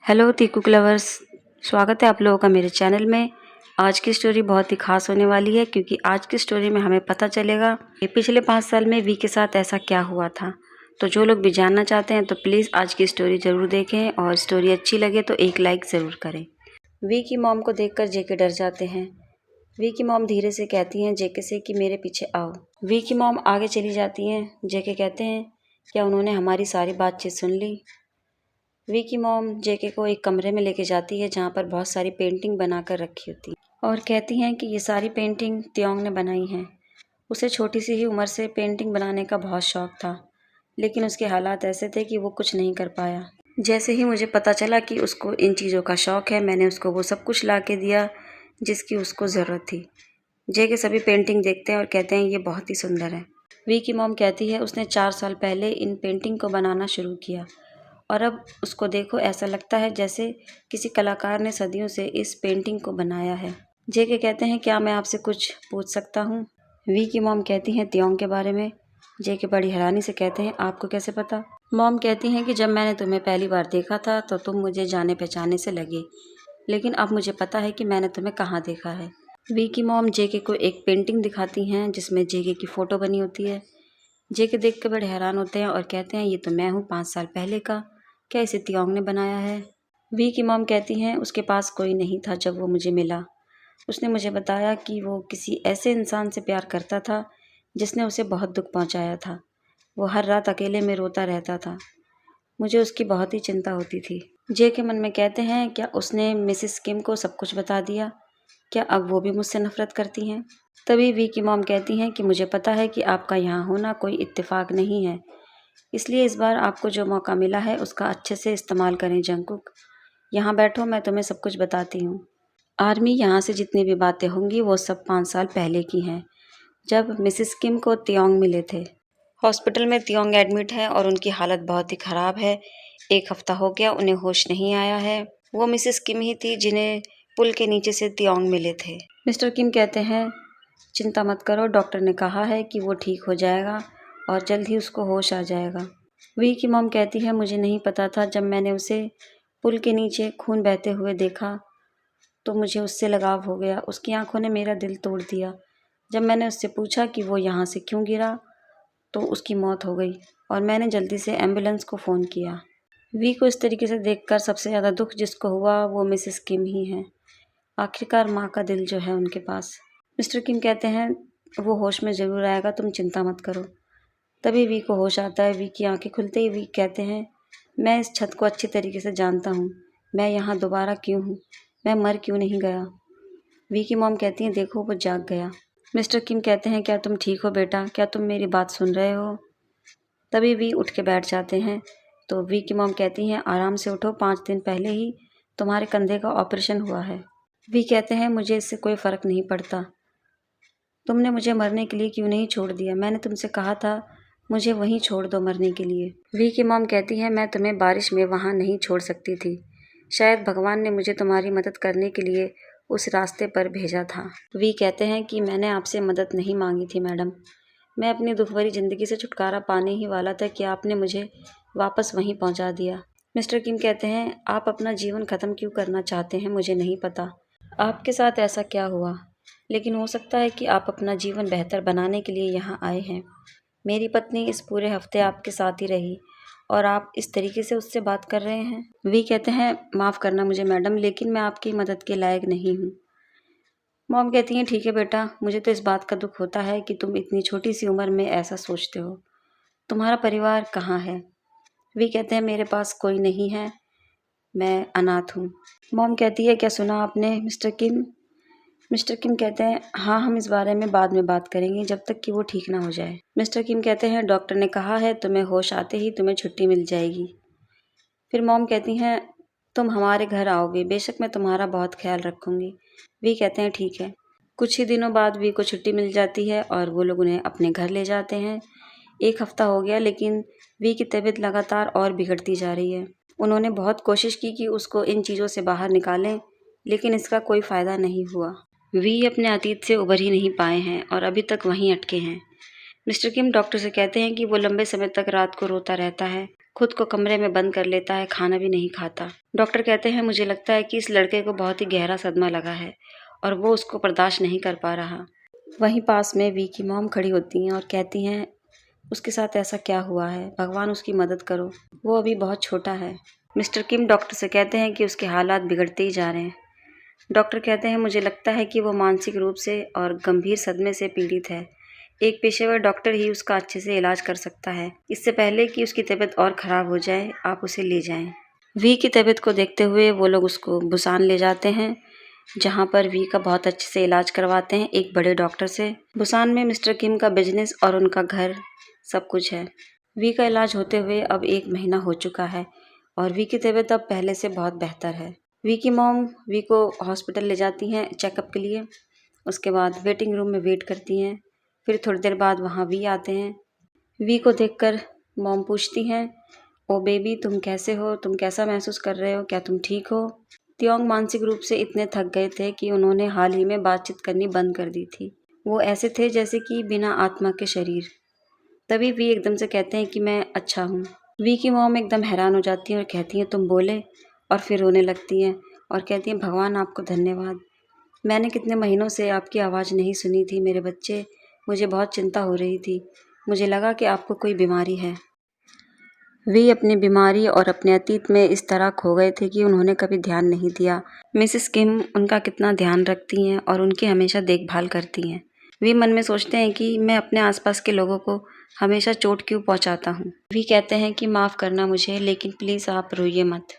Hello तीकू lovers, स्वागत है आप लोगों का मेरे चैनल में। आज की स्टोरी बहुत ही खास होने वाली है क्योंकि आज की स्टोरी में हमें पता चलेगा कि पिछले 5 साल में वी के साथ ऐसा क्या हुआ था। तो जो लोग भी जानना चाहते हैं तो प्लीज़ आज की स्टोरी ज़रूर देखें और स्टोरी अच्छी लगे तो एक लाइक ज़रूर करें। वी की मॉम को देखकर जेके डर जाते हैं। वी की मॉम धीरे से कहती हैं जेके से कि मेरे पीछे आओ। वी की मॉम आगे चली जाती हैं। जेके कहते हैं क्या उन्होंने हमारी सारी बातचीत सुन ली। वी की मॉम जेके को एक कमरे में लेके जाती है जहाँ पर बहुत सारी पेंटिंग बनाकर रखी होती है और कहती हैं कि ये सारी पेंटिंग त्योंग ने बनाई हैं। उसे छोटी सी ही उम्र से पेंटिंग बनाने का बहुत शौक था, लेकिन उसके हालात ऐसे थे कि वो कुछ नहीं कर पाया। जैसे ही मुझे पता चला कि उसको इन चीज़ों का शौक है, मैंने उसको वो सब कुछ ला के दिया जिसकी उसको ज़रूरत थी। जेके सभी पेंटिंग देखते हैं और कहते हैं ये बहुत ही सुंदर है। वी की मॉम कहती है उसने 4 साल पहले इन पेंटिंग को बनाना शुरू किया और अब उसको देखो ऐसा लगता है जैसे किसी कलाकार ने सदियों से इस पेंटिंग को बनाया है। जेके कहते हैं क्या मैं आपसे कुछ पूछ सकता हूँ। वी की मॉम कहती हैं त्योंग के बारे में। जेके बड़ी हैरानी से कहते हैं आपको कैसे पता। मॉम कहती हैं कि जब मैंने तुम्हें पहली बार देखा था तो तुम मुझे जाने पहचाने से लगे, लेकिन अब मुझे पता है कि मैंने तुम्हें कहाँ देखा है। वी की मॉम जेके को एक पेंटिंग दिखाती हैं जिसमें जेके की फ़ोटो बनी होती है। जेके देख कर बड़े हैरान होते हैं और कहते हैं ये तो मैं हूँ 5 साल पहले का। क्या इसे त्योंग ने बनाया है। वी की मॉम कहती हैं उसके पास कोई नहीं था जब वो मुझे मिला। उसने मुझे बताया कि वो किसी ऐसे इंसान से प्यार करता था जिसने उसे बहुत दुख पहुंचाया था। वो हर रात अकेले में रोता रहता था। मुझे उसकी बहुत ही चिंता होती थी। जे के मन में कहते हैं क्या उसने मिसिस किम को सब कुछ बता दिया। क्या अब वो भी मुझसे नफरत करती हैं। तभी वी की मॉम कहती हैं कि मुझे पता है कि आपका यहाँ होना कोई इत्तेफाक नहीं है, इसलिए इस बार आपको जो मौका मिला है उसका अच्छे से इस्तेमाल करें। जंगकुक, यहाँ बैठो, मैं तुम्हें सब कुछ बताती हूँ। आर्मी, यहाँ से जितनी भी बातें होंगी वो सब 5 साल पहले की हैं, जब मिसिस किम को त्योंग मिले थे। हॉस्पिटल में त्योंग एडमिट है और उनकी हालत बहुत ही ख़राब है। 1 हफ्ता हो गया, उन्हें होश नहीं आया है। वो मिसिस किम ही थी जिन्हें पुल के नीचे से त्योंग मिले थे। मिस्टर किम कहते हैं चिंता मत करो, डॉक्टर ने कहा है कि वो ठीक हो जाएगा और जल्द ही उसको होश आ जाएगा। वी की मॉम कहती है मुझे नहीं पता था, जब मैंने उसे पुल के नीचे खून बहते हुए देखा तो मुझे उससे लगाव हो गया। उसकी आंखों ने मेरा दिल तोड़ दिया। जब मैंने उससे पूछा कि वो यहाँ से क्यों गिरा तो उसकी मौत हो गई और मैंने जल्दी से एम्बुलेंस को फ़ोन किया। वी को इस तरीके से देखकर सबसे ज़्यादा दुख जिसको हुआ वो मिसेस किम ही है। आखिरकार माँ का दिल जो है उनके पास। मिस्टर किम कहते हैं वो होश में ज़रूर आएगा, तुम चिंता मत करो। तभी वी को होश आता है। वी की आंखें खुलते ही वी कहते हैं मैं इस छत को अच्छी तरीके से जानता हूँ। मैं यहाँ दोबारा क्यों हूँ, मैं मर क्यों नहीं गया। वी की मॉम कहती हैं देखो वो जाग गया। मिस्टर किम कहते हैं क्या तुम ठीक हो बेटा, क्या तुम मेरी बात सुन रहे हो। तभी वी उठ के बैठ जाते हैं। तो वी की मॉम कहती हैं आराम से उठो, 5 दिन पहले ही तुम्हारे कंधे का ऑपरेशन हुआ है। वी कहते हैं मुझे इससे कोई फ़र्क नहीं पड़ता। तुमने मुझे मरने के लिए क्यों नहीं छोड़ दिया। मैंने तुमसे कहा था मुझे वहीं छोड़ दो मरने के लिए। वी की मॉम कहती है मैं तुम्हें बारिश में वहाँ नहीं छोड़ सकती थी। शायद भगवान ने मुझे तुम्हारी मदद करने के लिए उस रास्ते पर भेजा था। वी कहते हैं कि मैंने आपसे मदद नहीं मांगी थी मैडम। मैं अपनी दुख भरी ज़िंदगी से छुटकारा पाने ही वाला था कि आपने मुझे वापस वहीं पहुंचा दिया। मिस्टर किम कहते हैं आप अपना जीवन ख़त्म क्यों करना चाहते हैं मुझे नहीं पता। आपके साथ ऐसा क्या हुआ, लेकिन हो सकता है कि आप अपना जीवन बेहतर बनाने के लिए यहाँ आए हैं। मेरी पत्नी इस पूरे हफ्ते आपके साथ ही रही और आप इस तरीके से उससे बात कर रहे हैं। वी कहते हैं माफ़ करना मुझे मैडम, लेकिन मैं आपकी मदद के लायक नहीं हूँ। मॉम कहती हैं ठीक है बेटा, मुझे तो इस बात का दुख होता है कि तुम इतनी छोटी सी उम्र में ऐसा सोचते हो। तुम्हारा परिवार कहाँ है। वी कहते हैं मेरे पास कोई नहीं है, मैं अनाथ हूँ। मॉम कहती है क्या सुना आपने मिस्टर किम। मिस्टर किम कहते हैं हाँ, हम इस बारे में बाद में बात करेंगे जब तक कि वो ठीक ना हो जाए। मिस्टर किम कहते हैं डॉक्टर ने कहा है तुम्हें होश आते ही तुम्हें छुट्टी मिल जाएगी। फिर मॉम कहती हैं तुम हमारे घर आओगे, बेशक मैं तुम्हारा बहुत ख्याल रखूँगी। वी कहते हैं ठीक है। कुछ ही दिनों बाद वी को छुट्टी मिल जाती है और वो लोग उन्हें अपने घर ले जाते हैं। 1 हफ्ता हो गया लेकिन वी की तबीयत लगातार और बिगड़ती जा रही है। उन्होंने बहुत कोशिश की कि उसको इन चीज़ों से बाहर निकालें, लेकिन इसका कोई फ़ायदा नहीं हुआ। वी अपने अतीत से उबर ही नहीं पाए हैं और अभी तक वहीं अटके हैं। मिस्टर किम डॉक्टर से कहते हैं कि वो लंबे समय तक रात को रोता रहता है, खुद को कमरे में बंद कर लेता है, खाना भी नहीं खाता। डॉक्टर कहते हैं मुझे लगता है कि इस लड़के को बहुत ही गहरा सदमा लगा है और वो उसको बर्दाश्त नहीं कर पा रहा। वहीं पास में वी की मॉम खड़ी होती हैं और कहती हैं उसके साथ ऐसा क्या हुआ है, भगवान उसकी मदद करो, वो अभी बहुत छोटा है। मिस्टर किम डॉक्टर से कहते हैं कि उसके हालात बिगड़ते ही जा रहे हैं। डॉक्टर कहते हैं मुझे लगता है कि वो मानसिक रूप से और गंभीर सदमे से पीड़ित है। एक पेशेवर डॉक्टर ही उसका अच्छे से इलाज कर सकता है। इससे पहले कि उसकी तबीयत और ख़राब हो जाए, आप उसे ले जाएं। वी की तबीयत को देखते हुए वो लोग उसको बुसान ले जाते हैं, जहां पर वी का बहुत अच्छे से इलाज करवाते हैं एक बड़े डॉक्टर से। बुसान में मिस्टर किम का बिजनेस और उनका घर सब कुछ है। वी का इलाज होते हुए अब 1 महीना हो चुका है और वी की तबीयत अब पहले से बहुत बेहतर है। वी की मॉम वी को हॉस्पिटल ले जाती हैं चेकअप के लिए। उसके बाद वेटिंग रूम में वेट करती हैं। फिर थोड़ी देर बाद वहाँ वी आते हैं। वी को देखकर मॉम पूछती हैं, ओ बेबी तुम कैसे हो, तुम कैसा महसूस कर रहे हो, क्या तुम ठीक हो? तियोंग मानसिक रूप से इतने थक गए थे कि उन्होंने हाल ही में बातचीत करनी बंद कर दी थी। वो ऐसे थे जैसे कि बिना आत्मा के शरीर। तभी वी एकदम से कहते हैं कि मैं अच्छा हूँ। वी की मॉम एकदम हैरान हो जाती हैं और कहती हैं तुम बोले, और फिर रोने लगती हैं और कहती हैं भगवान आपको धन्यवाद। मैंने कितने महीनों से आपकी आवाज़ नहीं सुनी थी मेरे बच्चे, मुझे बहुत चिंता हो रही थी। मुझे लगा कि आपको कोई बीमारी है। वे अपनी बीमारी और अपने अतीत में इस तरह खो गए थे कि उन्होंने कभी ध्यान नहीं दिया मिसेस किम उनका कितना ध्यान रखती हैं और उनकी हमेशा देखभाल करती हैं। वे मन में सोचते हैं कि मैं अपने आसपास के लोगों को हमेशा चोट क्यों पहुंचाता हूं। वे कहते हैं कि माफ़ करना मुझे, लेकिन प्लीज़ आप रोइए मत।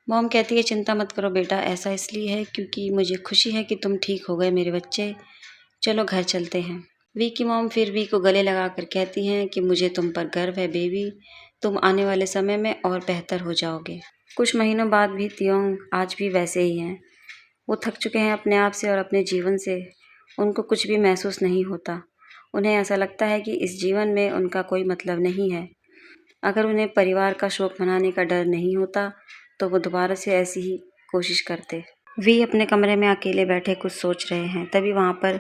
मॉम कहती है चिंता मत करो बेटा, ऐसा इसलिए है क्योंकि मुझे खुशी है कि तुम ठीक हो गए मेरे बच्चे, चलो घर चलते हैं। वी की मॉम फिर वी को गले लगाकर कहती हैं कि मुझे तुम पर गर्व है बेबी, तुम आने वाले समय में और बेहतर हो जाओगे। कुछ महीनों बाद भी तियोंग आज भी वैसे ही हैं। वो थक चुके हैं अपने आप से और अपने जीवन से। उनको कुछ भी महसूस नहीं होता। उन्हें ऐसा लगता है कि इस जीवन में उनका कोई मतलब नहीं है। अगर उन्हें परिवार का शोक मनाने का डर नहीं होता तो वो दोबारा से ऐसी ही कोशिश करते। वी अपने कमरे में अकेले बैठे कुछ सोच रहे हैं। तभी वहाँ पर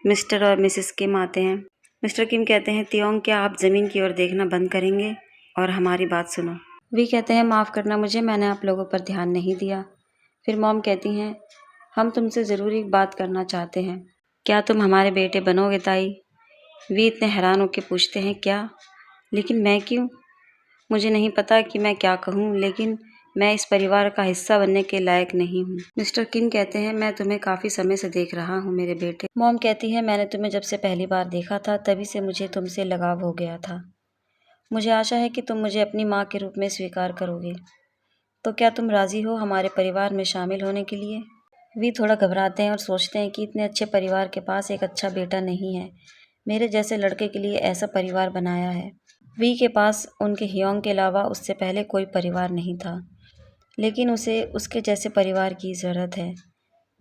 मिस्टर और मिसेस किम आते हैं। मिस्टर किम कहते हैं तियोंग क्या आप ज़मीन की ओर देखना बंद करेंगे और हमारी बात सुनो। वी कहते हैं माफ़ करना मुझे, मैंने आप लोगों पर ध्यान नहीं दिया। फिर मॉम कहती हैं हम तुमसे ज़रूर एक बात करना चाहते हैं, क्या तुम हमारे बेटे बनोगे ताई? वी इतने हैरान होकर पूछते हैं क्या? लेकिन मैं क्यों? मुझे नहीं पता कि मैं क्या कहूँ, लेकिन मैं इस परिवार का हिस्सा बनने के लायक नहीं हूँ। मिस्टर किम कहते हैं मैं तुम्हें काफ़ी समय से देख रहा हूँ मेरे बेटे। मॉम कहती है मैंने तुम्हें जब से पहली बार देखा था तभी से मुझे तुमसे लगाव हो गया था। मुझे आशा है कि तुम मुझे अपनी माँ के रूप में स्वीकार करोगे। तो क्या तुम राज़ी हो हमारे परिवार में शामिल होने के लिए? वी थोड़ा घबराते हैं और सोचते हैं कि इतने अच्छे परिवार के पास एक अच्छा बेटा नहीं है। मेरे जैसे लड़के के लिए ऐसा परिवार बनाया है। वी के पास उनके हियोंग के अलावा उससे पहले कोई परिवार नहीं था, लेकिन उसे उसके जैसे परिवार की ज़रूरत है।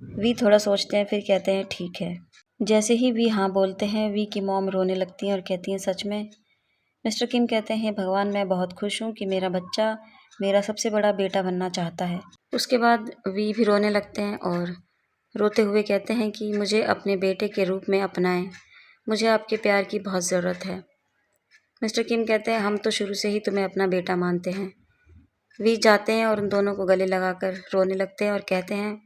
वी थोड़ा सोचते हैं फिर कहते हैं ठीक है। जैसे ही वी हाँ बोलते हैं वी की मॉम रोने लगती हैं और कहती हैं सच में? मिस्टर किम कहते हैं भगवान मैं बहुत खुश हूँ कि मेरा बच्चा मेरा सबसे बड़ा बेटा बनना चाहता है। उसके बाद वी भी रोने लगते हैं और रोते हुए कहते हैं कि मुझे अपने बेटे के रूप में अपनाएं, मुझे आपके प्यार की बहुत ज़रूरत है। मिस्टर किम कहते हैं हम तो शुरू से ही तुम्हें अपना बेटा मानते हैं। वी जाते हैं और उन दोनों को गले लगाकर रोने लगते हैं और कहते हैं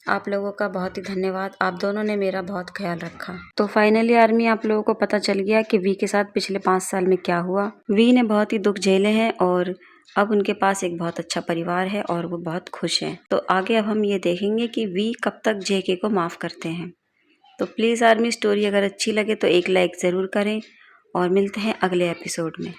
आप लोगों का बहुत ही धन्यवाद, आप दोनों ने मेरा बहुत ख्याल रखा। तो फाइनली आर्मी आप लोगों को पता चल गया कि वी के साथ पिछले 5 साल में क्या हुआ। वी ने बहुत ही दुख झेले हैं और अब उनके पास एक बहुत अच्छा परिवार है और वो बहुत खुश हैं। तो आगे अब हम ये देखेंगे कि वी कब तक जेके को माफ़ करते हैं। तो प्लीज़ आर्मी स्टोरी अगर अच्छी लगे तो एक लाइक ज़रूर करें और मिलते हैं अगले एपिसोड में।